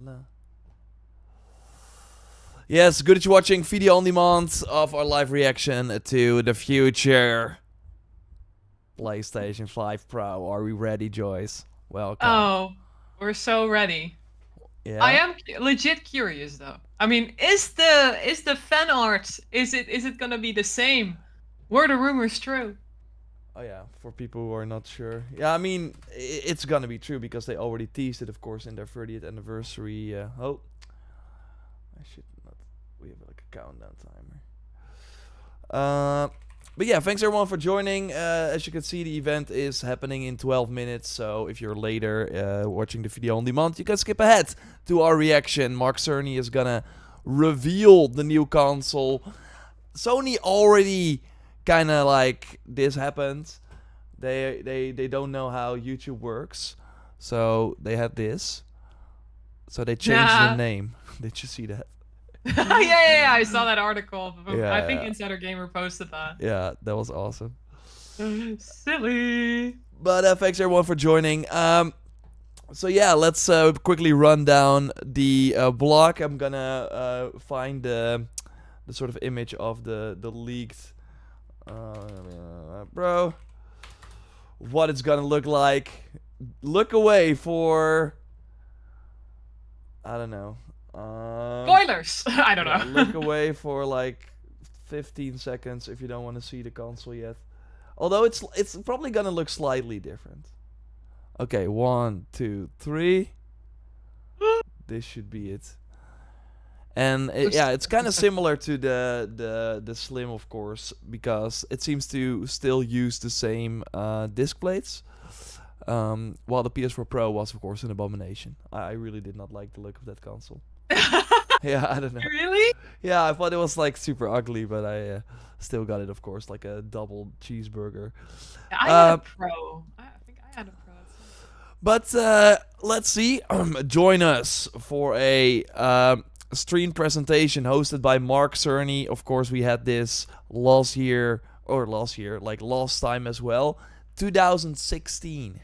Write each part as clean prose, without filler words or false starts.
No. Yes, good that you're watching video on demand of our live reaction to the future PlayStation 5 Pro. Are we ready, Joyce? Welcome. Oh, we're so ready. I Yeah? am legit curious though. I mean, is the fan art is it gonna be the same? Were the rumors true? Oh yeah, for people who are not sure. Yeah, I mean, it's gonna be true because they already teased it, of course, in their 30th anniversary. Oh, I should not. We have like a countdown timer. But yeah, thanks everyone for joining. As you can see, the event is happening in 12 minutes. So if you're later watching the video on demand, you can skip ahead to our reaction. Mark Cerny is gonna reveal the new console. Sony already kind of like this happened. They don't know how YouTube works, so they had this. So they changed the Yeah. name. Did you see that? Yeah. I saw that article. I think Yeah, Insider Gamer posted that. yeah, that was awesome. Silly. But thanks everyone for joining. So yeah, let's quickly run down the blog. I'm gonna find the sort of image of the leaked, bro. What it's gonna look like. Look away for, I don't know. Spoilers. I don't Yeah, look know. away for like 15 seconds if you don't want to see the console yet. Although it's probably gonna look slightly different. Okay, 1, 2, 3. This should be it. And yeah, it's kind of similar to the Slim, of course, because it seems to still use the same disc plates. While the PS4 Pro was, of course, an abomination. I really did not like the look of that console. Yeah, I don't know. Really? Yeah, I thought it was like super ugly, but I still got it, of course, like a double cheeseburger. I had a Uh, pro. I think I had a pro. But let's see. Join us for a stream presentation hosted by Mark Cerny. Of course, we had this last year, like last time as well. 2016.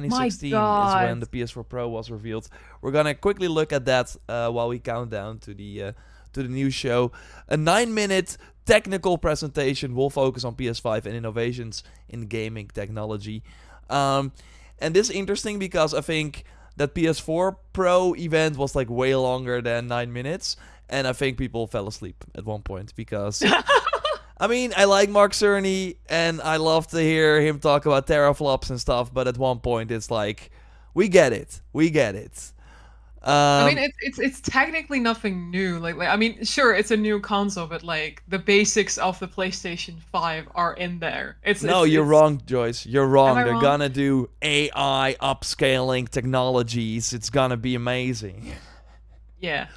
My 2016 is when God. the PS4 Pro was revealed. We're gonna quickly look at that while we count down to the new show. A 9-minute technical presentation will focus on PS5 and innovations in gaming technology. And this is interesting because I think that PS4 Pro event was like way longer than 9 minutes, and I think people fell asleep at one point because I mean I like Mark Cerny and I love to hear him talk about teraflops and stuff, but at one point it's like we get it, we get it. I mean, Um, it's technically nothing new. Like I mean, sure, it's a new console, but like the basics of the PlayStation 5 are in there. It's no, it's you're it's. wrong, Joyce. You're Am wrong. I They're wrong? gonna do AI upscaling technologies. It's gonna be amazing. Yeah.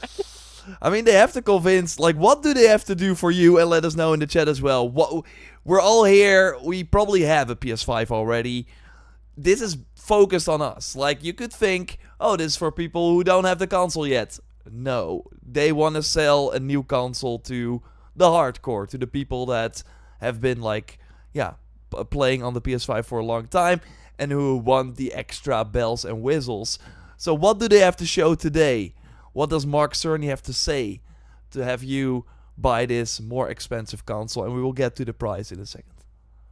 I mean, they have to convince. Like, what do they have to do for you? And let us know in the chat as well. What we're all here. We probably have a PS5 already. This is focused on us. Like, you could think, oh, this is for people who don't have the console yet. No, they want to sell a new console to the hardcore, to the people that have been like, yeah, playing on the PS5 for a long time and who want the extra bells and whistles. So, what do they have to show today? What does Mark Cerny have to say to have you buy this more expensive console? And we will get to the price in a second.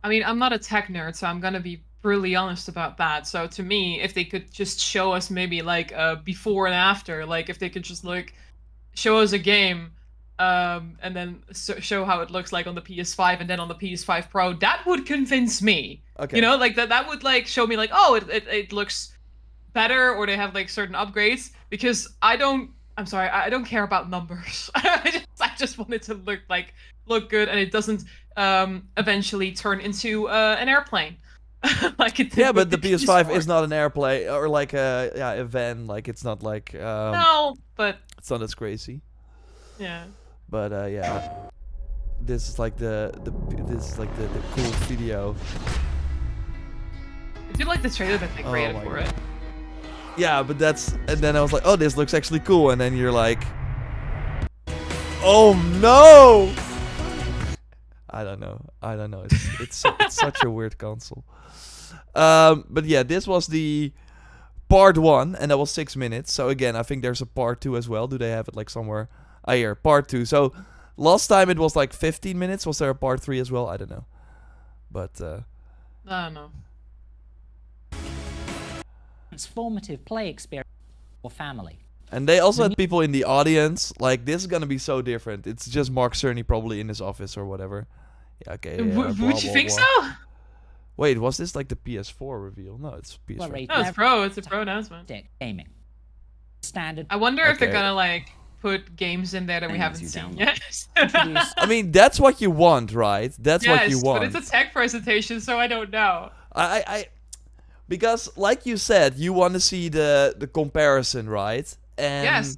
I mean, I'm not a tech nerd, so I'm gonna be brutally honest about that. So to me, if they could just show us maybe like before and after, like if they could just like show us a game, and then show how it looks like on the PS5 and then on the PS5 Pro, that would convince me. You Okay. know, like that would like show me like, oh, it looks better, or they have like certain upgrades, because I'm sorry, I don't care about numbers. I just want it to look good, and it doesn't eventually turn into an airplane like it Yeah, did but with the the PS5 PS4. is not an airplane or like a van. Like it's not like No, but it's not as crazy. yeah. But yeah, this is like the cool video. I do like the trailer that they Oh created my for god. it. Yeah, but and then I was like, oh, this looks actually cool, and then you're like, oh no. I don't know. It's such a weird console. But yeah, this was the part 1, and that was 6 minutes. So again, I think there's a part 2 as well. Do they have it like somewhere? Here, part 2. So last time it was like 15 minutes. Was there a part 3 as well? I don't know. But I don't know. Transformative play experience for family. and they also had people in the audience. Like, this is gonna be so different. It's just Mark Cerny probably in his office or whatever. Yeah, okay. Yeah, blah, Would you blah, think blah. so? Wait, was this like the PS4 reveal? No, it's PS5. No, it's Pro. It's a Pro announcement. Gaming. Standard. I wonder if they're Okay. gonna like put games in there that we And haven't you seen download. yet. Introduce I mean, that's what you want, right? That's what you Yes, want. but it's a tech presentation, so I don't know. Because like you said, you want to see the comparison, right? And Yes.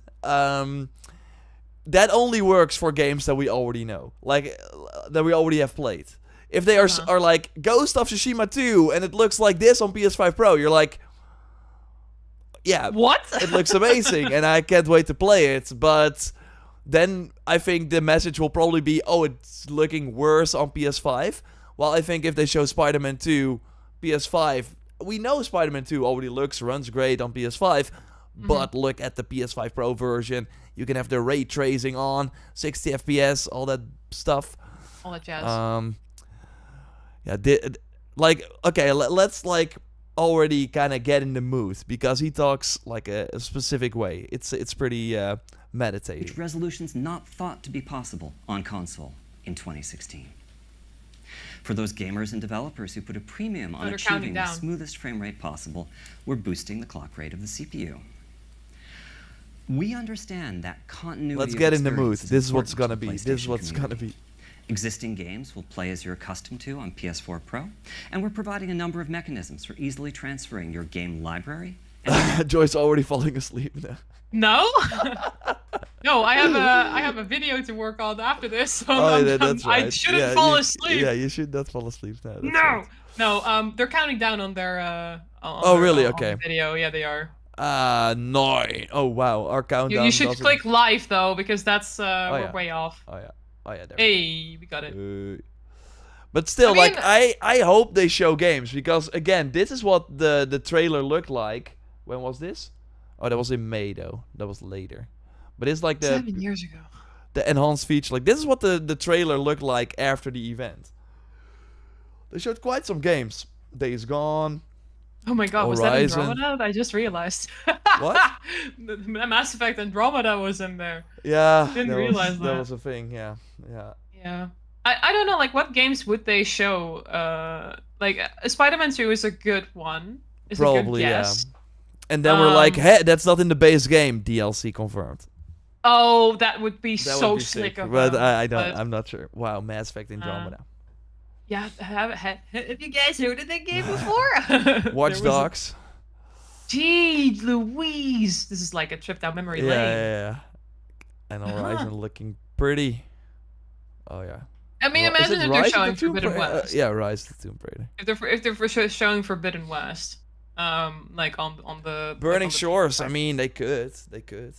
that only works for games that we already know, like that we already have played. If they are like Ghost of Tsushima 2 and it looks like this on PS5 Pro, you're like, yeah, What? it looks amazing and I can't wait to play it. But then I think the message will probably be, oh, it's looking worse on PS5. While I think if they show Spider-Man 2 PS5, we know Spider-Man 2 already runs great on PS5. But look at the PS5 Pro version. You can have the ray tracing on, 60 FPS, all that stuff. All that jazz. Yeah, like, okay, let's like already kind of get in the mood because he talks like a specific way. It's pretty meditative. Which resolution's not thought to be possible on console in 2016. For those gamers and developers who put a premium on they're counting achieving the down. smoothest frame rate possible, we're boosting the clock rate of the CPU. We understand that continuity Let's of get in the mood. experience This is what's important gonna to the be. This is PlayStation what's gonna community. be. Existing games will play as you're accustomed to on PS4 Pro, and we're providing a number of mechanisms for easily transferring your game library. Joy's already falling asleep now. No? No, I have a video to work on after this, so That's right. I shouldn't Yeah, fall you- asleep. Yeah, you should not fall asleep now. That's No! right. No, they're counting down on their Oh, really? on Okay. the video. Yeah, they are. No. Oh, wow. Our countdown You should doesn't- click live though, because that's we're yeah. way off. Oh, yeah. Oh, yeah. There Hey, we got it. But still, I mean- like, I hope they show games because, again, this is what the trailer looked like. When was this? Oh, that was in May, though. That was later. But it's like 7 years ago. the enhanced feature. Like, this is what the trailer looked like after the event. They showed quite some games. Days Gone. Oh my god, was Horizon. that Andromeda? I just realized. What? The Mass Effect Andromeda was in there. Yeah. Didn't that realize that that. was a thing, yeah. Yeah. Yeah. I don't know, like, what games would they show? Like, Spider-Man 2 is a good one. Is a Probably, good yeah. guess. And then we're like, Um, hey, that's not in the base game. DLC confirmed. Oh, that would be That so would be slick sick. of But them, I don't. but- I'm not sure. Wow, Mass Effect Andromeda. Yeah, have you guys heard of that game before? Watch There was a- Dogs. Gee, Louise! This is like a trip down memory Yeah, lane. yeah, yeah. And Horizon looking pretty. Oh yeah. I mean, Is imagine it if they're Rise of showing the Tomb Forbidden Raider? West. Yeah, Rise of the Tomb Raider. If they're showing Forbidden West, like on the like Burning on the Shores. I PS5. mean, they could. They could.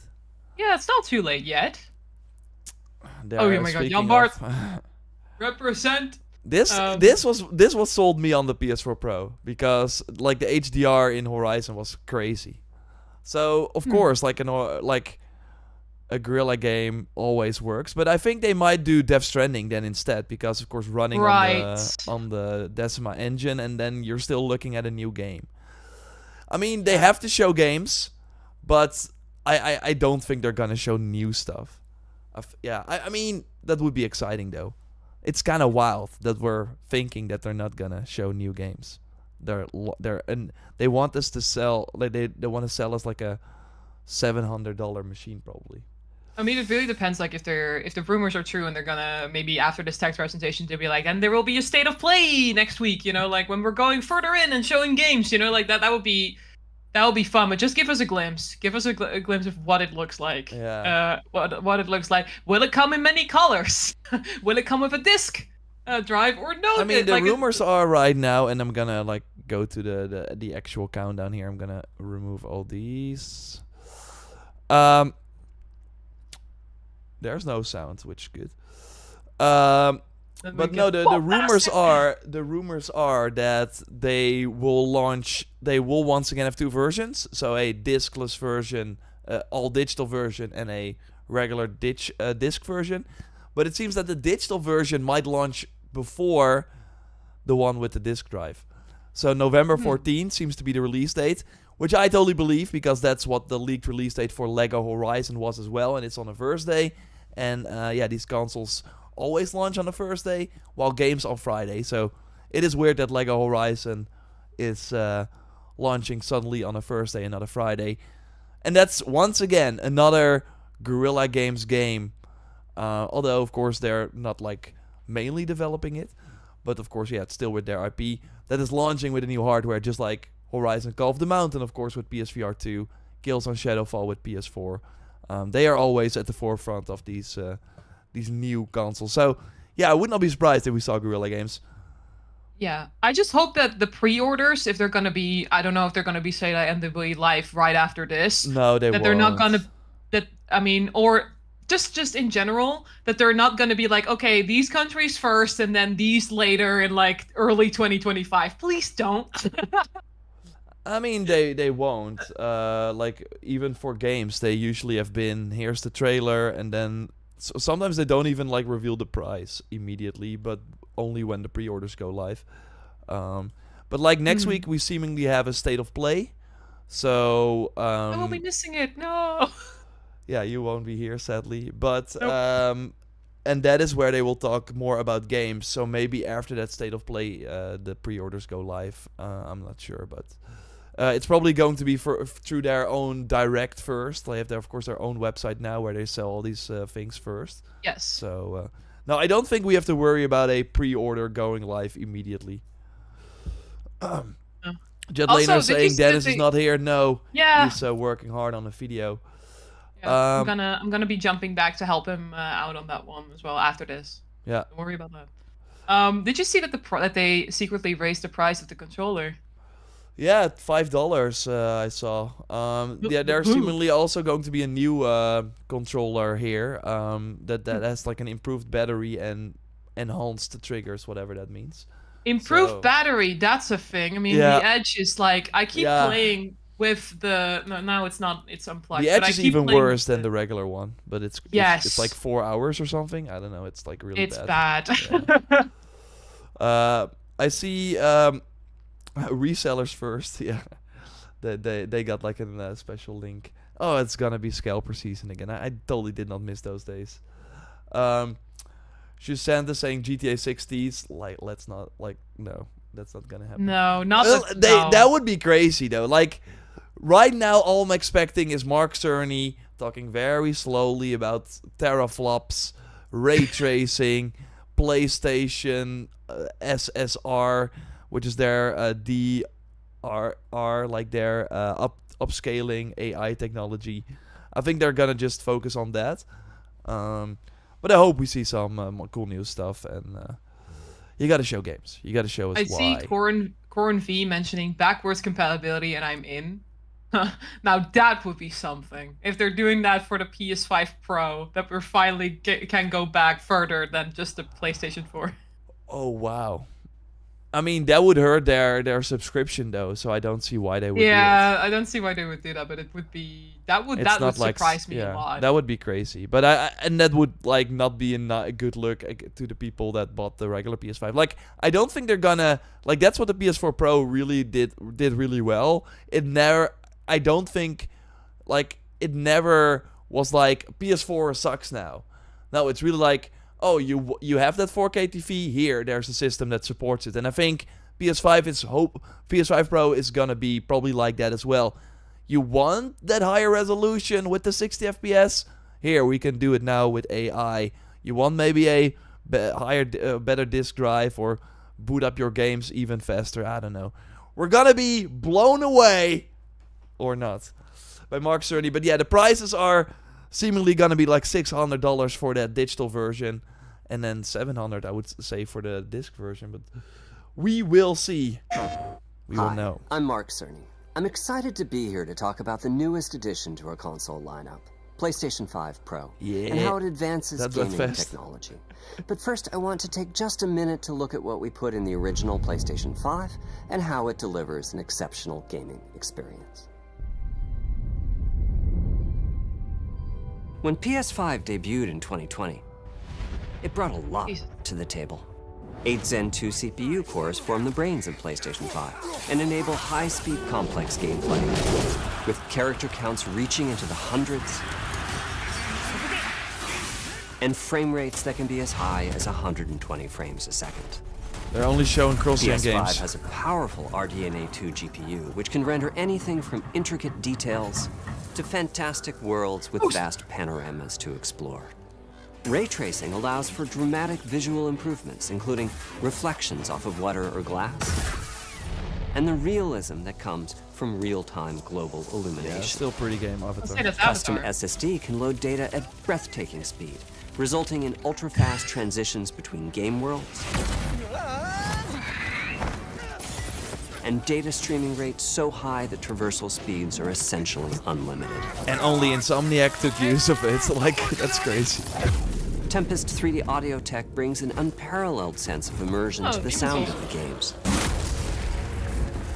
Yeah, it's not too late yet. They Oh, are, yeah, my God, speaking Jan Bart. of- Represent. This this was sold me on the PS4 Pro because like the HDR in Horizon was crazy. So of course like a Guerrilla game always works, but I think they might do Death Stranding then instead because of course running Right. on the Decima engine and then you're still looking at a new game. I mean they have to show games, but I don't think they're gonna show new stuff. I mean that would be exciting though. It's kind of wild that we're thinking that they're not gonna show new games. And they want us to sell like they want to sell us like a $700 machine probably. I mean, it really depends. Like, if the rumors are true, and they're gonna maybe after this text presentation, they'll be like, and there will be a state of play next week. You know, like when we're going further in and showing games. You know, like that would be fun. But just give us a glimpse. Give us a glimpse of what it looks like. Yeah. What it looks like. Will it come in many colors? Will it come with a disc drive or no? I mean the like, rumors are right now, and I'm gonna like go to the actual countdown here. I'm gonna remove all these. There's no sound, which is good. Then we But get no, the full rumors are that they will once again have two versions. So a discless version, all digital version, and a regular disc version. But it seems that the digital version might launch before the one with the disc drive. So November 14th seems to be the release date, which I totally believe because that's what the leaked release date for Lego Horizon was as well, and it's on a Thursday. And yeah, these consoles always launch on a Thursday, while games on Friday. So it is weird that Lego Horizon is launching suddenly on a Thursday and not a Friday. And that's, once again, another Guerrilla Games game. Although, of course, they're not, like, mainly developing it. But, of course, yeah, it's still with their IP. That is launching with a new hardware, just like Horizon Call of the Mountain, of course, with PSVR 2. Killzone Shadowfall with PS4. They are always at the forefront of these new consoles. So, yeah, I would not be surprised if we saw Guerrilla Games. Yeah, I just hope that the pre-orders, if they're gonna be, I don't know if they're gonna be say like NWA live right after this. No, they that won't. they're not gonna, that I mean, or just in general, that they're not gonna be like, okay, these countries first and then these later in like early 2025. Please don't. I mean, they won't. Like, even for games, they usually have been, here's the trailer, and then sometimes they don't even, like, reveal the price immediately, but only when the pre-orders go live. But, like, next week, we seemingly have a state of play. So, I will be missing it. No. yeah, you won't be here, sadly. But, Nope. and that is where they will talk more about games. So maybe after that state of play, the pre-orders go live. I'm not sure, but... it's probably going to be through their own direct first. They have, of course, their own website now where they sell all these things first. Yes. So, no, I don't think we have to worry about a pre-order going live immediately. Jet Also, Laner did you saying see Dennis that is not here. No, Yeah. he's working hard on a video. Yeah, I'm gonna be jumping back to help him out on that one as well after this. Yeah. Don't worry about that. Did you see that that they secretly raised the price of the controller? Yeah, $5 I saw. Yeah, there's seemingly also going to be a new controller here that has like an improved battery and enhanced triggers, whatever that means. Improved battery, that's a thing. I mean, Yeah. the Edge is like, I keep Yeah. playing with the... No, now it's not, it's unplugged. The but Edge I is keep even playing worse with than the regular one, but it's Yes. like 4 hours or something. I don't know. It's like really It's bad. bad. I see resellers first. Yeah, they got like a special link. Oh, it's gonna be scalper season again. I totally did not miss those days. Shusanda saying GTA 60s. Like, let's not, like, no, that's not gonna happen. No, not Well, that, they no. that would be crazy though. Like, right now, all I'm expecting is Mark Cerny talking very slowly about teraflops, ray tracing, PlayStation, SSR, which is their DRR, like their upscaling AI technology. I think they're gonna just focus on that. But I hope we see some more cool new stuff, and you gotta show games. You gotta show us I why. see Corin V mentioning backwards compatibility, and I'm in. Now that would be something. If they're doing that for the PS5 Pro, that we're finally can go back further than just the PlayStation 4. Oh wow. I mean, that would hurt their subscription though, so I don't see why they would do it. I don't see why they would do that, but it would be that would surprise me a lot. That would be crazy. But and that would like not be a good look to the people that bought the regular PS5. Like, I don't think they're gonna, like, that's what the PS4 Pro really did really well. I don't think, like, it never was like PS4 sucks now. No, it's really like, oh, you have that 4K TV here. There's a system that supports it, and I think PS5 Pro is gonna be probably like that as well. You want that higher resolution with the 60 FPS? Here, we can do it now with AI. You want maybe a better disk drive or boot up your games even faster? I don't know. We're gonna be blown away, or not, by Mark Cerny. But yeah, the prices are seemingly gonna be like $600 for that digital version, and then $700, I would say, for the disc version. But we will see. We will know. I'm Mark Cerny. I'm excited to be here to talk about the newest addition to our console lineup, PlayStation 5 Pro, Yeah, and how it advances that went gaming fast. technology. But first, I want to take just a minute to look at what we put in the original PlayStation 5 and how it delivers an exceptional gaming experience. When PS5 debuted in 2020, it brought a lot Jesus. to the table. 8 Zen 2 CPU cores form the brains of PlayStation 5 and enable high-speed complex gameplay, with character counts reaching into the hundreds and frame rates that can be as high as 120 frames a second. They're only showing cross-gen PS5 games. has a powerful RDNA 2 GPU, which can render anything from intricate details to fantastic worlds with vast panoramas to explore. Ray tracing allows for dramatic visual improvements, including reflections off of water or glass, and the realism that comes from real-time global Yeah, illumination. still pretty game Let's say Avatar. that's Custom Avatar. SSD can load data at breathtaking speed, resulting in ultra-fast transitions between game worlds and data streaming rates so high that traversal speeds are essentially unlimited. And only Insomniac took use of it. Like, that's crazy. Tempest 3D audio tech brings an unparalleled sense of immersion to the sound of the games.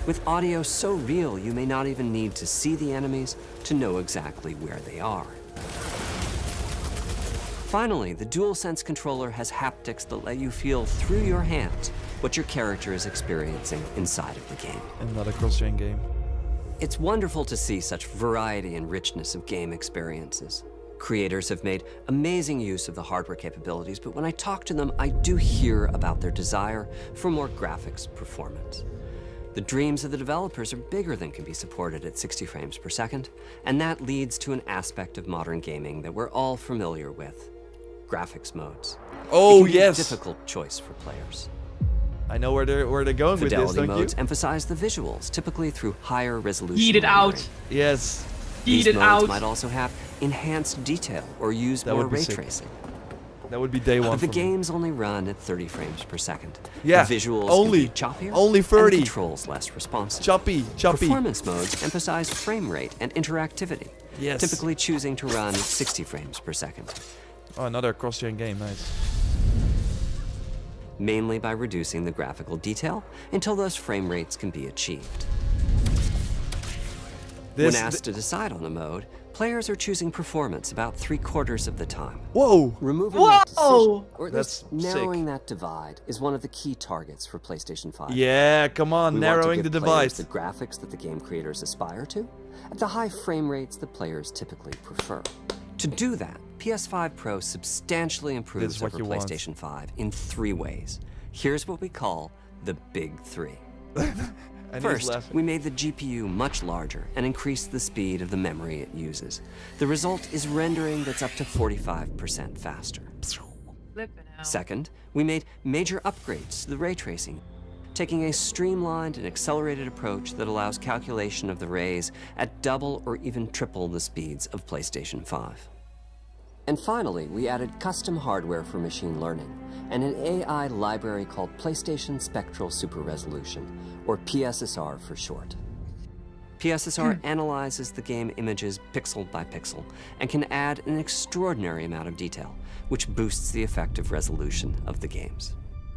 With audio so real, you may not even need to see the enemies to know exactly where they are. Finally, the DualSense controller has haptics that let you feel through your hands what your character is experiencing inside of the game. Another cross-gen game. It's wonderful to see such variety and richness of game experiences. Creators have made amazing use of the hardware capabilities, but when I talk to them, I do hear about their desire for more graphics performance. The dreams of the developers are bigger than can be supported at 60 frames per second, and that leads to an aspect of modern gaming that we're all familiar with: graphics modes. Oh, It can be a yes. difficult choice for players. I know where they're going with this, Fidelity don't you? modes emphasize the visuals, typically through higher resolution. Eat it out. rendering. Yes. These Eat it modes out. might also have enhanced detail or use That more would be ray sick. tracing. That would be day one But the for me. games only run at 30 frames per second. Yeah, The visuals only. can be choppier, Only and 30. the controls less responsive. Choppy. Performance modes emphasize frame rate and interactivity, Yes. typically choosing to run at 60 frames per second, Oh, another cross-gen game. Nice. mainly by reducing the graphical detail until those frame rates can be achieved. When asked to decide on a mode, players are choosing performance about 3/4 of the time. Whoa. Removing that decision, Whoa! or at That's least narrowing sick. that divide, is one of the key targets for PlayStation 5. Yeah, come on, We narrowing want the to give divide. players the graphics that the game creators aspire to, at the high frame rates that players typically prefer. To do that, PS5 Pro substantially improves what over you want. PlayStation 5 in 3 ways. Here's what we call the Big 3. And he's First, laughing. we made the GPU much larger and increased the speed of the memory it uses. The result is rendering that's up to 45% faster. Flippin' out. Second, we made major upgrades to the ray tracing, taking a streamlined and accelerated approach that allows calculation of the rays at double or even triple the speeds of PlayStation 5. And finally, we added custom hardware for machine learning and an AI library called PlayStation Spectral Super Resolution, or PSSR for short. PSSR analyzes the game images pixel by pixel and can add an extraordinary amount of detail, which boosts the effective resolution of the games.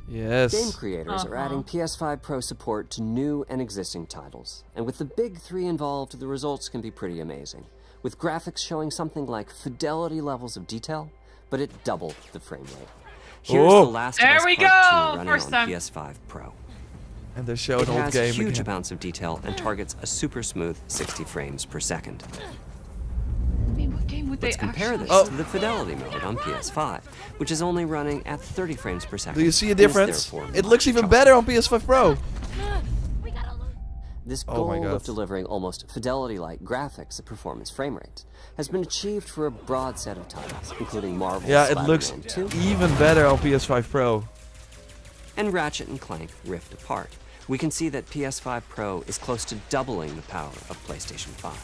Yes. Game creators are adding PS5 Pro support to new and existing titles, and with the Big 3 involved, the results can be pretty amazing, with graphics showing something like fidelity levels of detail, but at double the frame rate. Here's Oh. The Last There of Us we Part go! 2 running First on time. PS5 Pro. And they're showing It old has game huge again. amounts of detail and targets a super smooth 60 frames per second. I mean, what game would Let's they compare actually... this to the fidelity mode on PS5, which is only running at 30 frames per second. Do you see a and is difference? therefore It looks much even choppier. better on PS5 Pro. This Oh my goal God. of delivering almost fidelity-like graphics at performance frame rates has been achieved for a broad set of titles, including Marvel's Yeah, it looks Spider-Man 2 even better on PS5 Pro. and Ratchet & Clank Rift Apart. We can see that PS5 Pro is close to doubling the power of PlayStation 5.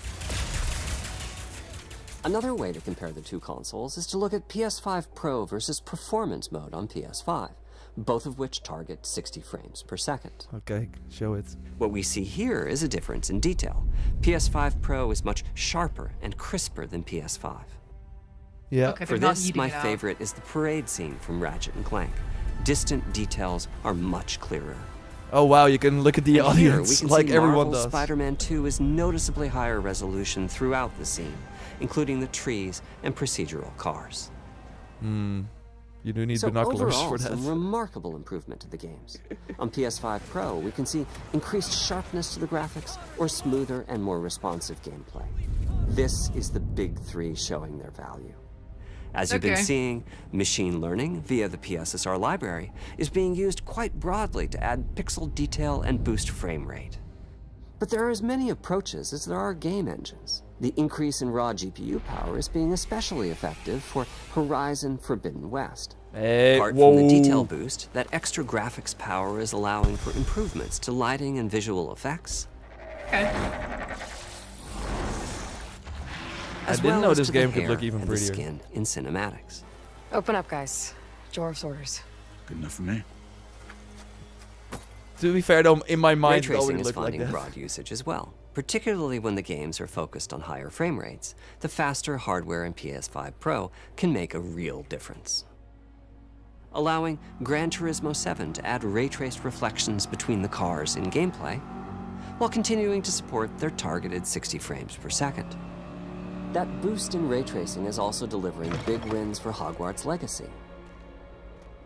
Another way to compare the two consoles is to look at PS5 Pro versus Performance mode on PS5, both of which target 60 frames per second. Okay, show it. What we see here is a difference in detail. PS5 Pro is much sharper and crisper than PS5. Yeah. Okay, For they're not this, eating my it out. favorite is the parade scene from Ratchet and Clank. Distant details are much clearer. Oh wow, you can look at the And here, we audience can like see everyone Marvel's does. Spider-Man 2 is noticeably higher resolution throughout the scene, including the trees and procedural cars. You do need So binoculars overall, for that. some remarkable improvement to the games. On PS5 Pro, we can see increased sharpness to the graphics or smoother and more responsive gameplay. This is the big three showing their value. As you've been Okay. seeing, machine learning via the PSSR library is being used quite broadly to add pixel detail and boost frame rate. But there are as many approaches as there are game engines. The increase in raw GPU power is being especially effective for Horizon Forbidden West. Hey, Apart whoa. from the detail boost, that extra graphics power is allowing for improvements to lighting and visual effects, Okay. as didn't well know as this to the game could hair look even and the prettier. skin in cinematics. Open up, guys. Jor's orders. Good enough for me. To be fair though, in my Ray mind it tracing already is looked like finding that. broad usage as well, particularly when the games are focused on higher frame rates. The faster hardware in PS5 Pro can make a real difference. Allowing Gran Turismo 7 to add ray-traced reflections between the cars in gameplay, while continuing to support their targeted 60 frames per second. That boost in ray tracing is also delivering big wins for Hogwarts Legacy,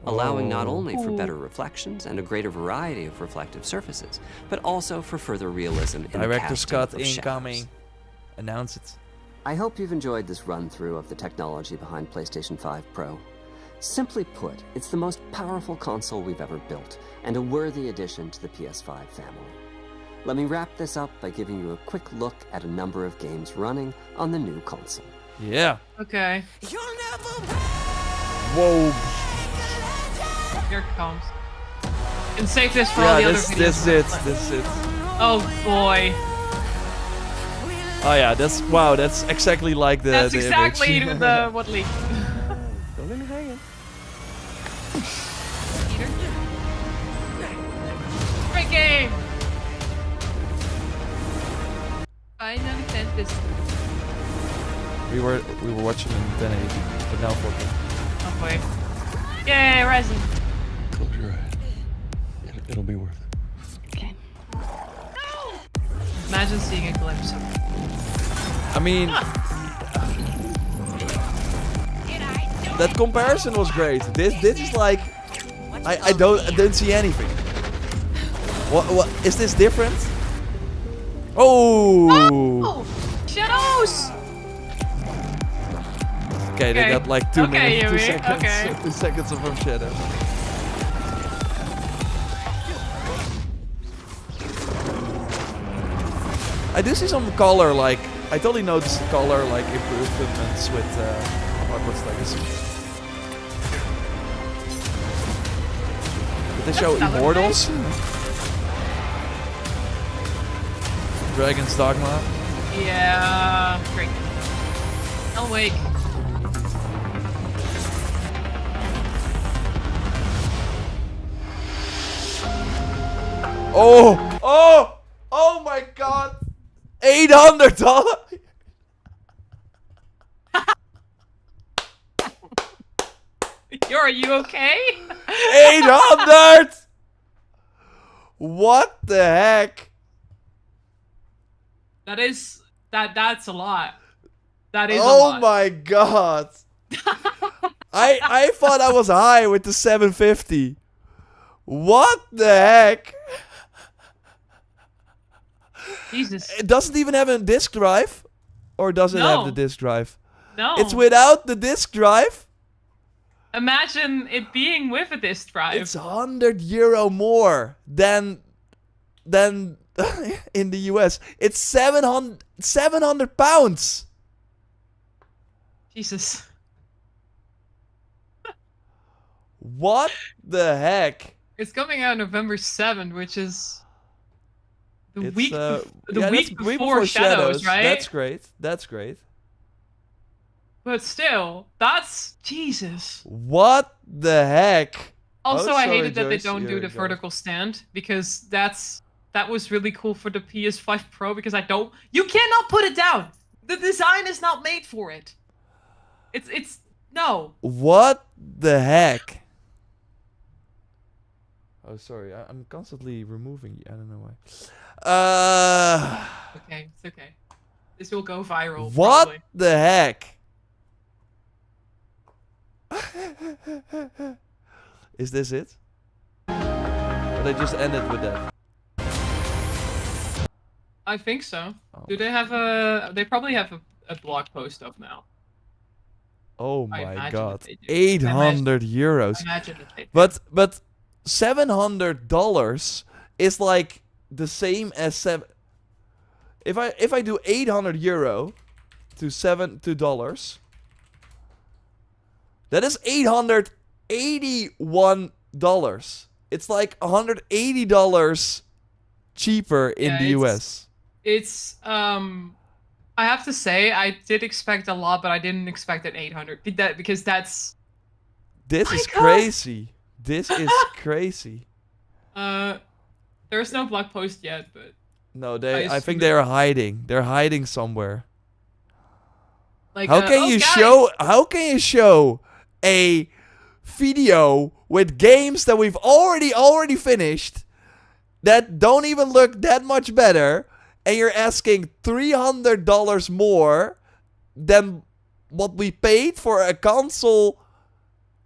allowing not only for better reflections and a greater variety of reflective surfaces, but also for further realism in the Director's casting cut of incoming. shadows. Announce it. I hope you've enjoyed this run-through of the technology behind PlayStation 5 Pro. Simply put, it's the most powerful console we've ever built, and a worthy addition to the PS5 family. Let me wrap this up by giving you a quick look at a number of games running on the new console. Yeah. Okay. Whoa. Here it comes. And save this for all Yeah, the other this videos. this it. Oh boy. Oh yeah, that's wow, that's exactly like the That's the exactly image. the what leaked. Don't let me hang Peter. Great game. Final Fantasy. we were watching in 1080, but now 4K. Oh boy. Yay, Resin. Close your eyes. It'll be worth it. Imagine seeing a glimpse of I mean, that comparison was great. This is like, I don't see anything. What is this different? Oh. Oh! Shadows! Okay, they Okay. got like 2 Okay, minutes, 2 Yumi, seconds, okay. 2 seconds of shadow. I do see some color, like I totally noticed the color, like improvements with Hogwarts Legacy. Did they show That's Immortals? Dragon's Dogma. Yeah. Great. I'll wait. Oh! Oh! Oh my god! $800! Are you okay? 800! What the heck? That's a lot. That is a Oh lot. my god. I thought I was high with the 750. What the heck? Jesus. It doesn't even have a disk drive? Or does it have No. the disk drive? No. It's without the disk drive? Imagine it being with a disk drive. It's €100 more than in the US. It's 700 pounds. Jesus. What the heck? It's coming out November 7th, which is the It's, week yeah, week that's week before Shadows, right? That's great. That's great. But still, that's Jesus. What the heck? Also, Oh, I sorry, hated that they Joyce, don't do you the go. vertical stand because that was really cool for the PS5 Pro because you cannot put it down. The design is not made for it. It's no. What the heck? Oh, sorry. I'm constantly removing you. I don't know why. Okay, it's okay. This will go viral. What Probably. the heck? Is this it? Or they just ended with that? I think so. Oh. Do they have a? They probably have a blog post up now. Oh I my imagine god. that they do. 800 euros. Imagine if they. But $700 is like the same as if I do 800 euro to dollars, that is $881. It's like $180 cheaper in Yeah, the US. It's I have to say I did expect a lot, but I didn't expect an 800. Because that's This My is God. crazy. This is crazy. there's no blog post yet, but No, I I assume think it- they're hiding. They're hiding somewhere. like How can oh, you guys, show a video with games that we've already finished that don't even look that much better, and you're asking $300 more than what we paid for a console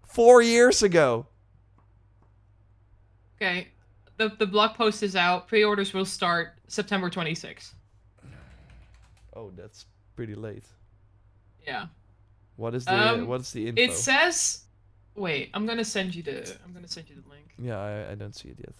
4 years ago? Okay, the blog post is out. Pre-orders will start September 26th. Oh, that's pretty late. Yeah. What is the info? It says. Wait, I'm gonna send you the link. Yeah, I don't see it yet.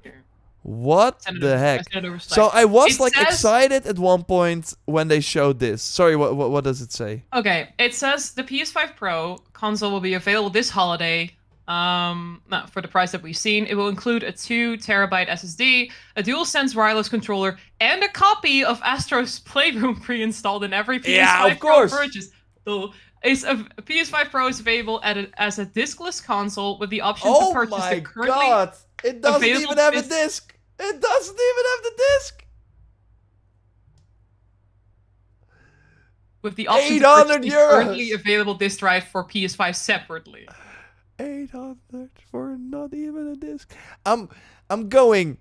Here. What Send it the over- heck? send it over So Slack. I was It like says- excited at one point when they showed this. Sorry, what does it say? Okay, it says the PS5 Pro console will be available this holiday. For the price that we've seen, it will include a 2 terabyte SSD, a DualSense wireless controller, and a copy of Astro's Playroom pre-installed in every PS5 Yeah, of Pro course. purchase. So, a PS5 Pro is available as a discless console with the option Oh to purchase my the currently god! It doesn't available even have a PS disc. It doesn't even have the disc. with the option to 800 purchase the euros. currently available disc drive for PS5 separately. 800 for not even a disc. I'm going.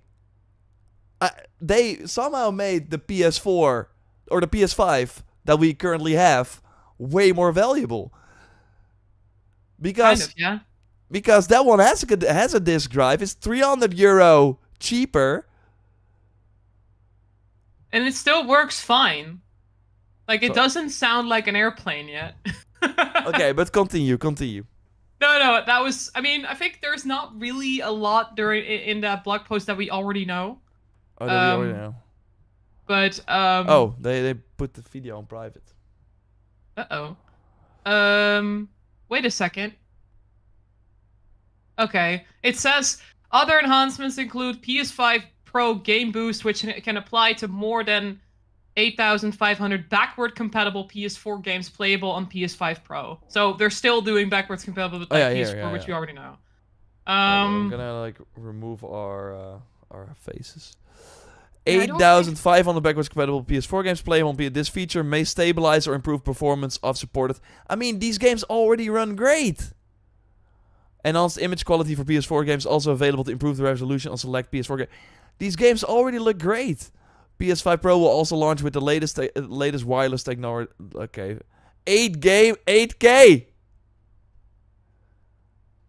They somehow made the PS4 or the PS5 that we currently have way more valuable. Because Kind of, yeah. because that one has a disc drive. It's 300 euro cheaper. And it still works fine. Like, it So- doesn't sound like an airplane yet. Okay, but continue. No, that was... I mean, I think there's not really a lot in that blog post that we already know. Oh, that we already know. But, Oh, they put the video on private. Uh-oh. Wait a second. Okay. It says, other enhancements include PS5 Pro Game Boost, which can apply to more than 8,500 backward-compatible PS4 games playable on PS5 Pro. So they're still doing backwards compatible with Oh, yeah, PS4, here, yeah, which yeah. we already know. I'm gonna like remove our faces. Yeah, I don't 8,500 backwards compatible PS4 games playable on PS. This feature may stabilize or improve performance of supported. I mean, these games already run great. Enhanced image quality for PS4 games also available to improve the resolution on select PS4 games. These games already look great. PS5 Pro will also launch with the latest wireless technology. Okay, 8K.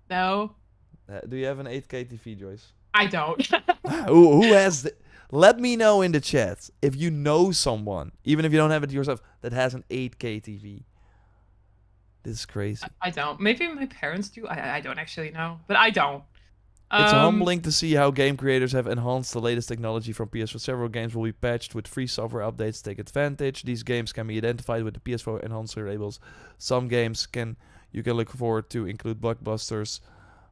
No, Do you have an 8K TV, Joyce? I don't. who has let me know in the chat if you know someone, even if you don't have it yourself, that has an 8K TV. This is crazy. I don't. Maybe my parents do. I don't actually know, but I don't. It's humbling to see how game creators have enhanced the latest technology from PS4. Several games will be patched with free software updates to take advantage. These games can be identified with the PS4 enhancer labels. Some games you can look forward to include blockbusters.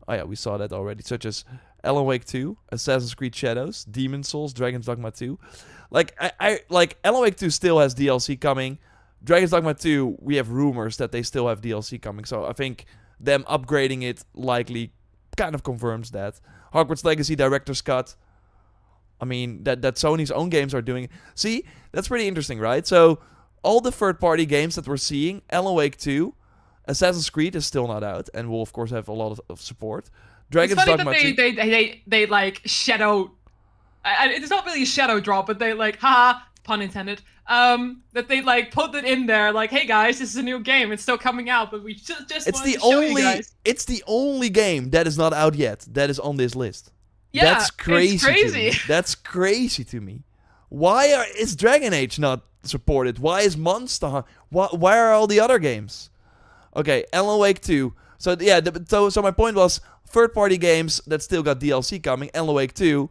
Oh yeah, we saw that already, such as Alan Wake 2, Assassin's Creed Shadows, Demon's Souls, Dragon's Dogma 2. Like I like Alan Wake 2 still has DLC coming. Dragon's Dogma 2, we have rumors that they still have DLC coming. So I think them upgrading it likely kind of confirms that. Hogwarts Legacy Director's Cut. I mean, that Sony's own games are doing. See, that's pretty interesting, right? So all the third-party games that we're seeing, Alan Wake 2, Assassin's Creed is still not out, and will of course have a lot of support. It's Dragon's funny Dogma that 2. they like shadow. It's not really a shadow drop, but they like pun intended. That they like put it in there, like, hey guys, this is a new game. It's still coming out, but we just It's wanted the to show you only. guys. It's the only game that is not out yet that is on this list. Yeah, That's crazy. It's crazy. To me. That's crazy to me. Why is Dragon Age not supported? Why is Monster Hunter? Why are all the other games? Okay, Alan Wake 2. So yeah, so my point was third-party games that still got DLC coming. Alan Wake 2.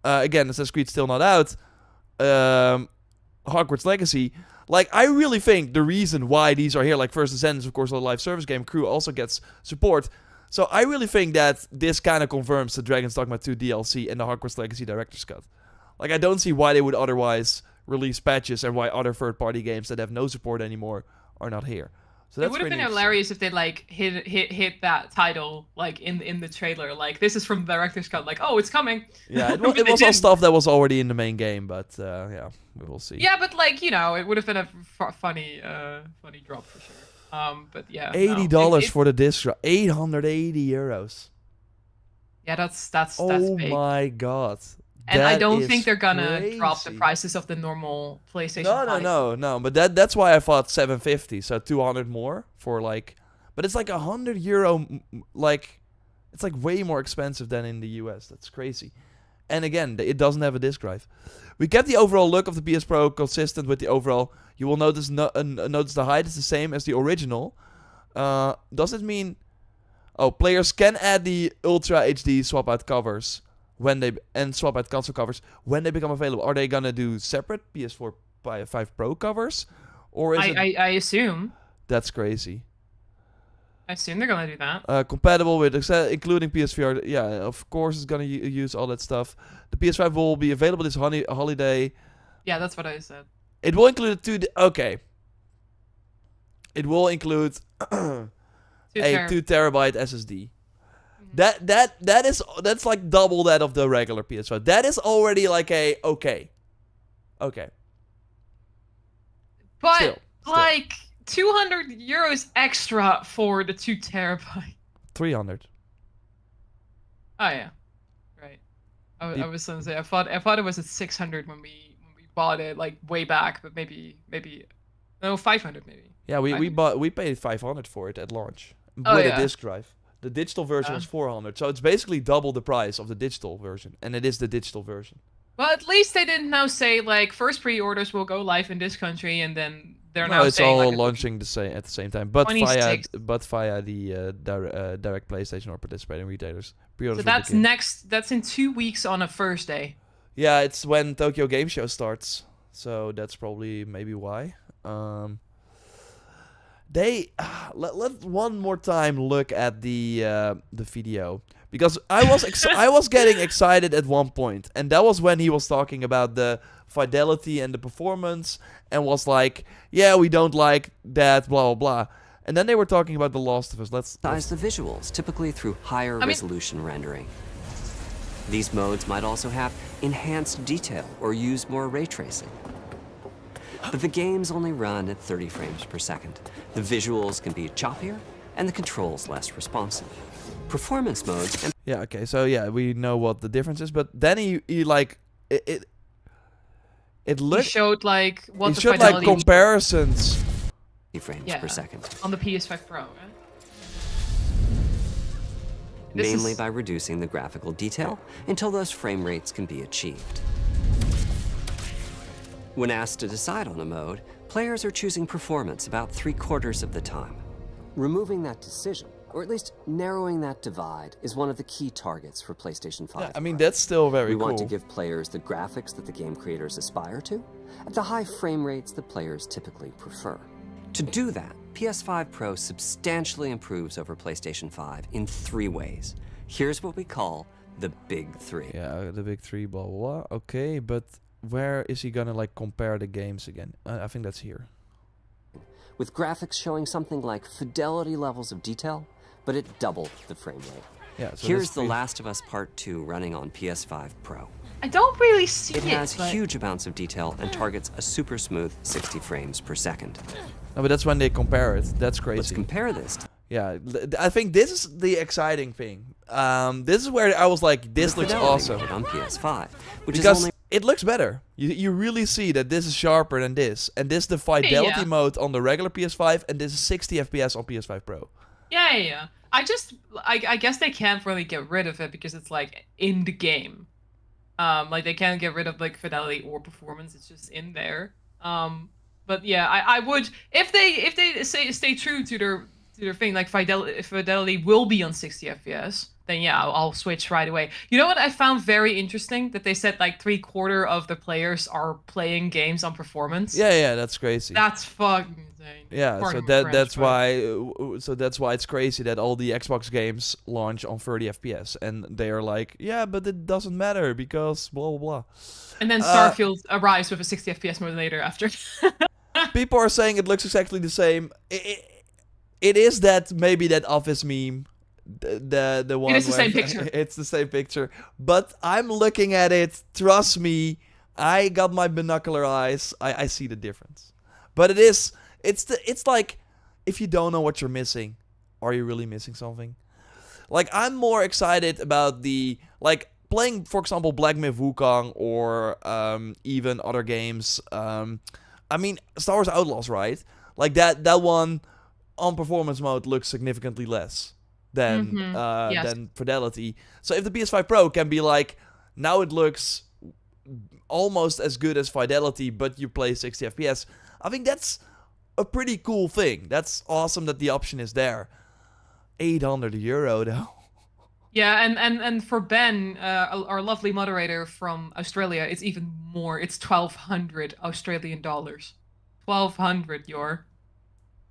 Again, Assassin's Creed still not out. Hogwarts Legacy. Like, I really think the reason why these are here, like First Descendants, of course, a live service game, Crew also gets support. So I really think that this kind of confirms the Dragon's Dogma 2 DLC and the Hogwarts Legacy Director's Cut. Like, I don't see why they would otherwise release patches and why other third-party games that have no support anymore are not here. So that's It would have been pretty hilarious if they like hit that title like in the trailer. Like, this is from the Director's Cut. Like, oh, it's coming. Yeah, it But was they all didn't. stuff that was already in the main game, but yeah, we will see. Yeah, but like, you know, it would have been a funny drop for sure. But yeah, no. $80 It- for the disc drop. €880. Yeah, that's Oh big. my god. And I That don't is think they're gonna drop the crazy. prices of the normal PlayStation 5. No. But that's why I thought 750, so 200 more for like. But it's like €100. Like, it's like way more expensive than in the US. That's crazy. And again, it doesn't have a disc drive. We kept the overall look of the PS Pro consistent with the overall. You will notice notice the height is the same as the original. Does it mean? Oh, players can add the Ultra HD swap out covers swap out console covers when they become available. Are they gonna do separate PS4 5 Pro covers, or is it? I assume. That's crazy. I assume they're gonna do that. Compatible with including PSVR. Yeah, of course it's gonna use all that stuff. The PS5 will be available this holiday. Yeah, that's what I said. It will include okay. It will include a 2 terabyte SSD. That's like double that of the regular PS5. That is already like a okay. But Still. like €200 extra for the 2 terabyte. 300. Oh yeah, right. I was gonna say I thought it was at 600 when we bought it like way back, but maybe no 500 maybe. Yeah, we 500. we paid 500 for it at launch Oh, with yeah. a disc drive. The digital version was 400, so it's basically double the price of the digital version, and it is the digital version. Well, at least they didn't now say like first pre-orders will go live in this country, and then they're No, now it's saying all like, launching at the same time, but via 26. the direct PlayStation or participating retailers. Pre-orders So will that's begin. that's in 2 weeks on a Thursday. Yeah, it's when Tokyo Game Show starts, so that's probably maybe why. They let one more time look at the video, because I was getting excited at one point, and that was when he was talking about the fidelity and the performance, and was like, yeah, we don't like that, blah blah blah. And then they were talking about The Last of Us. Let's Size the visuals, typically through higher resolution rendering. These modes might also have enhanced detail or use more ray tracing. But the games only run at 30 frames per second. The visuals can be choppier, and the controls less responsive. Performance modes and Yeah, okay, so yeah, we know what the difference is, but then he like it He looked. showed like what He the showed like fidelity comparisons. frames Yeah. per second, on the PS5 Pro. Right? This mainly is- by reducing the graphical detail until those frame rates can be achieved. When asked to decide on a mode, players are choosing performance about 3/4 of the time. Removing that decision, or at least narrowing that divide, is one of the key targets for PlayStation 5. Yeah, I mean that's still very We cool. want to give players the graphics that the game creators aspire to, at the high frame rates that players typically prefer. To do that, PS5 Pro substantially improves over PlayStation 5 in 3 ways. Here's what we call the Big 3. Yeah, the big 3, blah blah blah. Okay, but where is he gonna like compare the games again? I think that's here. With graphics showing something like fidelity levels of detail, but at double the frame rate. Yeah. So Here's that's The three- Last of Us Part 2 running on PS5 Pro. I don't really see It has but- huge amounts of detail and targets a super smooth 60 frames per second. No, but that's when they compare it. That's crazy. Let's compare this Yeah, I think this is the exciting thing. This is where I was like, this to looks fidelity awesome. rated on PS5, which is Because only it looks better. You really see that this is sharper than this. And this is the fidelity Yeah. mode on the regular PS5, and this is 60 FPS on PS5 Pro. Yeah. I guess they can't really get rid of it because it's like in the game. Like they can't get rid of like fidelity or performance. It's just in there. But yeah, I would if they stay true to their thing, like fidelity will be on 60 FPS. Then yeah, I'll switch right away. You know what I found very interesting? That they said like 3/4 of the players are playing games on performance. Yeah, that's crazy. That's fucking insane. Yeah, Pardon so my French, that's but- why that's why it's crazy that all the Xbox games launch on 30 FPS, and they are like, yeah, but it doesn't matter because blah blah blah. And then Starfield arrives with a 60 FPS mode later after. People are saying it looks exactly the same. It is that maybe that Office meme, the one. It is the where- same picture. It's the same picture, but I'm looking at it. Trust me, I got my binocular eyes. I see the difference. But it's like if you don't know what you're missing, are you really missing something? Like I'm more excited about the like playing, for example, Black Myth Wukong or even other games. I mean, Star Wars Outlaws, right? Like that one on performance mode looks significantly less than Yes. than fidelity. So if the PS5 Pro can be like, now it looks almost as good as fidelity, but you play 60 FPS, I think that's a pretty cool thing. That's awesome that the option is there. €800 though. Yeah, and for Ben, our lovely moderator from Australia, it's even more. It's 1,200 Australian dollars. 1,200,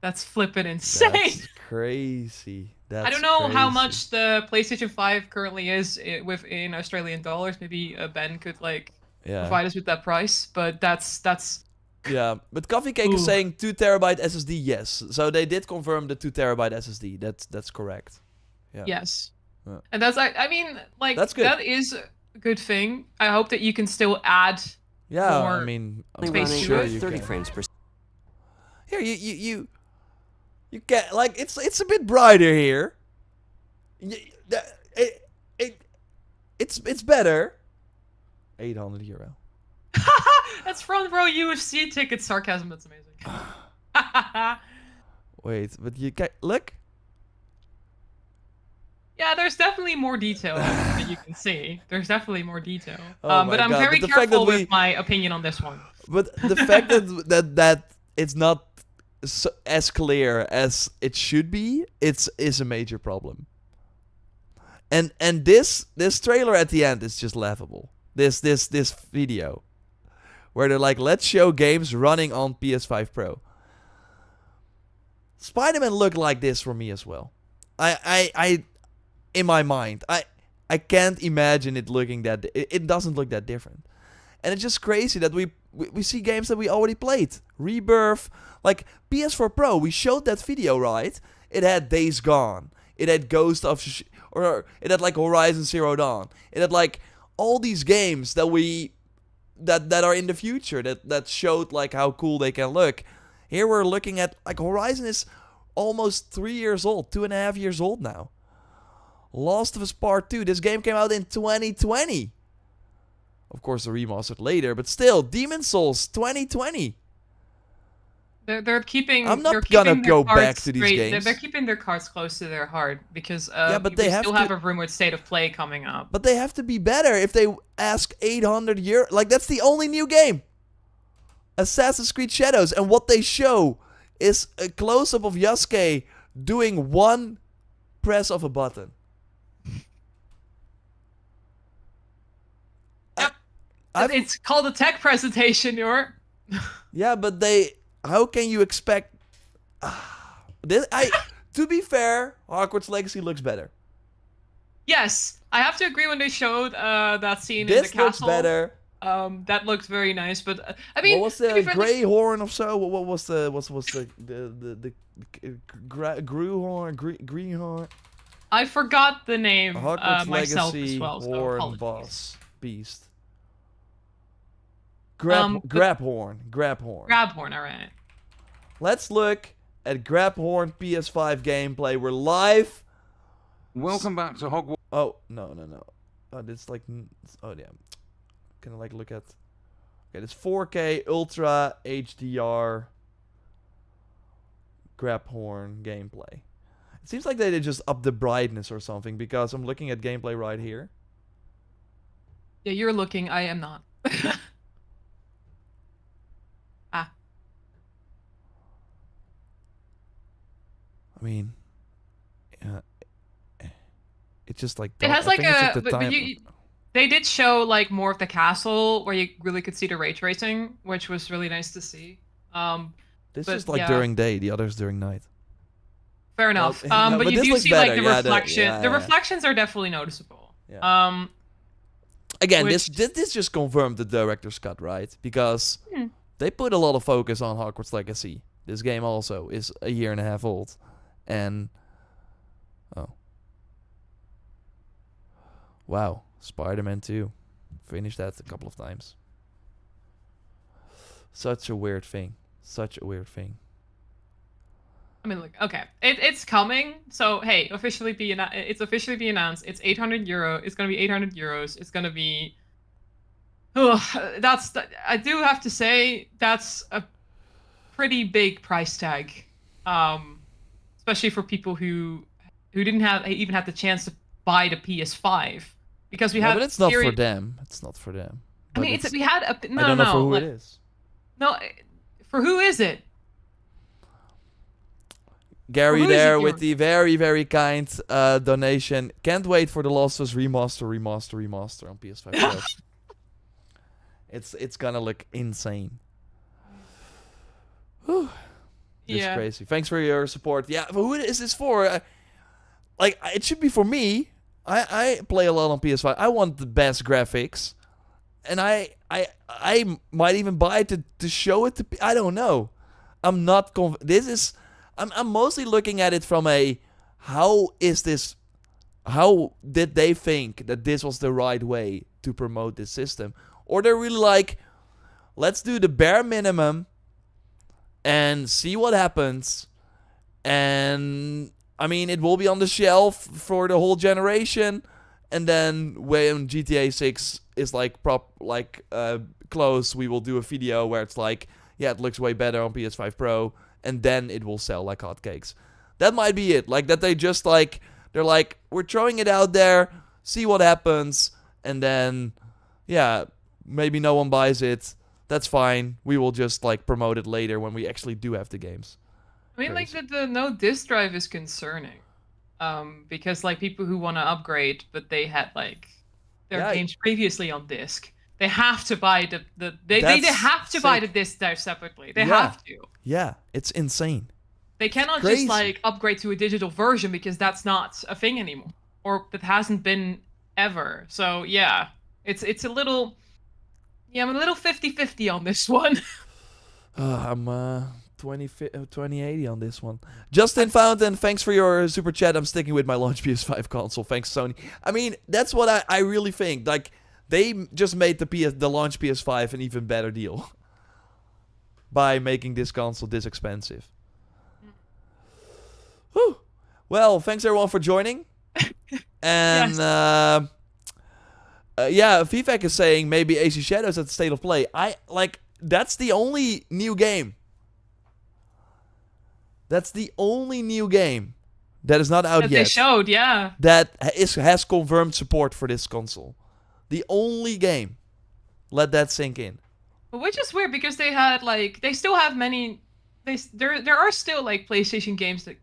That's flippin' insane. That's crazy. I don't know how much the PlayStation 5 currently is in Australian dollars. Maybe Ben could like provide us with that price, but that's Yeah, but Coffee Cake is Ooh. saying 2 terabyte SSD, yes. So they did confirm the 2 terabyte SSD. That's correct. Yeah. yes. Yeah. And that's I mean, like That's good. that is a good thing. I hope that you can still add Yeah, more I mean, only Space running sure at you 30 can. frames per Here, you get like it's a bit brighter here. It's better. €800. That's front row UFC ticket sarcasm. That's amazing. Wait, but you get look. Yeah, there's definitely more detail that you can see. There's definitely more detail. Oh But my I'm God, very but the fact that careful we- with my opinion on this one. But the fact that it's not as clear as it should be, is a major problem. And this trailer at the end is just laughable. This video where they're like, let's show games running on PS5 Pro. Spider-Man looked like this for me as well. I in my mind, I can't imagine it looking that. It doesn't look that different, and it's just crazy that we see games that we already played. Rebirth, like PS4 Pro. We showed that video, right? It had Days Gone. It had Ghost of, or it had like Horizon Zero Dawn. It had like all these games that that are in the future that showed like how cool they can look. Here we're looking at like Horizon is almost 3 years old, 2.5 years old now. Last of Us Part 2. This game came out in 2020. Of course, the remastered later, but still, Demon's Souls 2020. They're keeping. I'm not they're gonna keeping their go back cards to these straight. games. They're keeping their cards close to their heart because but we they have still to- have a rumored state of play coming up. But they have to be better if they ask €800. Like, that's the only new game. Assassin's Creed Shadows. And what they show is a close-up of Yasuke doing one press of a button. Yep. I've- It's called a tech presentation, Yeah, but how can you expect... To be fair, Hogwarts Legacy looks better. Yes, I have to agree. When they showed that scene in This the looks castle, better. that looked very nice. But I mean, What was to the be fair, Grey Horn or so? What was the Green Horn? I forgot the name Hogwarts myself Legacy as well. So Horn apologies. Boss Beast. Grab but- Horn. Grabhorn, all right. let's look at Grabhorn PS5 gameplay. We're live. Welcome back to Hogwarts. Oh, no. Oh, this like... Oh, yeah. Can I like look at... Okay, this 4K Ultra HDR Grabhorn gameplay. It seems like they did just up the brightness or something, because I'm looking at gameplay right here. Yeah, you're looking. I am not. Ah. I mean... It's just like... It has I like think it's a... just the But time- they did show like more of the castle where you really could see the ray tracing, which was really nice to see. This but is like yeah. during day, the others during night. Fair enough. no, but but you this do looks see better. like the Yeah, reflection. The yeah. reflections are definitely noticeable. Yeah. Again, which- this just confirmed the director's cut, right? Because they put a lot of focus on Hogwarts Legacy. This game also is a year and a half old. And... Oh. Wow. Spider-Man 2. Finished that a couple of times. Such a weird thing. Such a weird thing. I mean, look, okay, it's coming. So hey, it's officially be announced. It's 800 euro. It's gonna be 800 euros. It's gonna be. I do have to say that's a pretty big price tag, especially for people who didn't even have the chance to buy the PS5, because we had. But it's not for them. It's not for them. I mean, we had a no. I don't know no, for who like, it is. No, for who is it? Gary Who is there it, with the very, very kind donation. Can't wait for the Last of Us remaster on PS5 Pro. It's gonna look insane. Whew. Just Yeah. crazy. Thanks for your support. Yeah, but who is this for? Like, it should be for me. I play a lot on PS5. I want the best graphics. And I might even buy it to show it to... I don't know. I'm not... This is... I'm mostly looking at it from a... How did they think that this was the right way to promote this system? Or they're really like... Let's do the bare minimum and see what happens. And... I mean, it will be on the shelf for the whole generation. And then when GTA 6 is close, we will do a video where it's like, yeah, it looks way better on PS5 Pro, and then it will sell like hotcakes. That might be it. Like that they just like, they're like, we're throwing it out there, see what happens, and then, yeah, maybe no one buys it. That's fine. We will just like promote it later when we actually do have the games. I mean, Crazy. like the no disk drive is concerning, because like people who want to upgrade, but they had like their Yeah. games previously on disc, they have to buy they That's have to buy the sick. disc drive separately. They Yeah. have to. Yeah, it's insane. They cannot crazy. just like upgrade to a digital version, because that's not a thing anymore, or that hasn't been ever. So yeah, it's a little. Yeah, I'm a little 50-50 on this one. I'm 2080 on this one. Justin Fountain, thanks for your super chat. I'm sticking with my launch PS5 console. Thanks, Sony. I mean, that's what I really think. Like, they just made the launch PS5 an even better deal by making this console this expensive. Whew. Well, thanks everyone for joining. And yeah, Vivek is saying maybe AC Shadows at the State of Play. That's the only new game. That's the only new game that is not out That yet. they showed, yeah. That has confirmed support for this console. The only game. Let that sink in. Which is weird, because they had like they still have many. There are still like PlayStation games that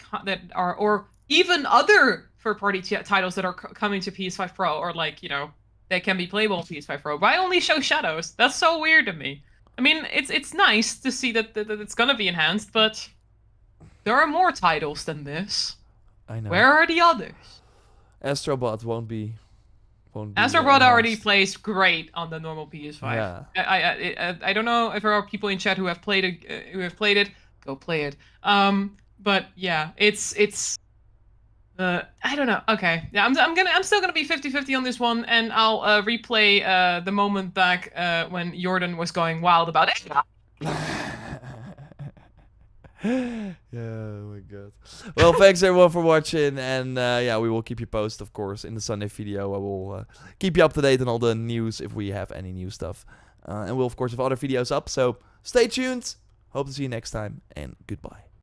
are, or even other third-party titles that are coming to PS5 Pro, or like, you know, that can be playable on PS5 Pro. But I only show Shadows. That's so weird to me. I mean, it's nice to see that it's gonna be enhanced, but there are more titles than this. I know. Where are the others? Astrobot won't be. Astrobot already enhanced. plays great on the normal PS5. Yeah. I don't know if there are people in chat who have played it. Go play it. But yeah, it's I don't know. Okay. Yeah, I'm still gonna be 50-50 on this one, and I'll replay the moment back when Jordan was going wild about it. Oh my god. Well, thanks everyone for watching, and yeah, we will keep you posted, of course, in the Sunday video. I will keep you up to date on all the news if we have any new stuff, and we'll of course have other videos up. So stay tuned. Hope to see you next time, and goodbye.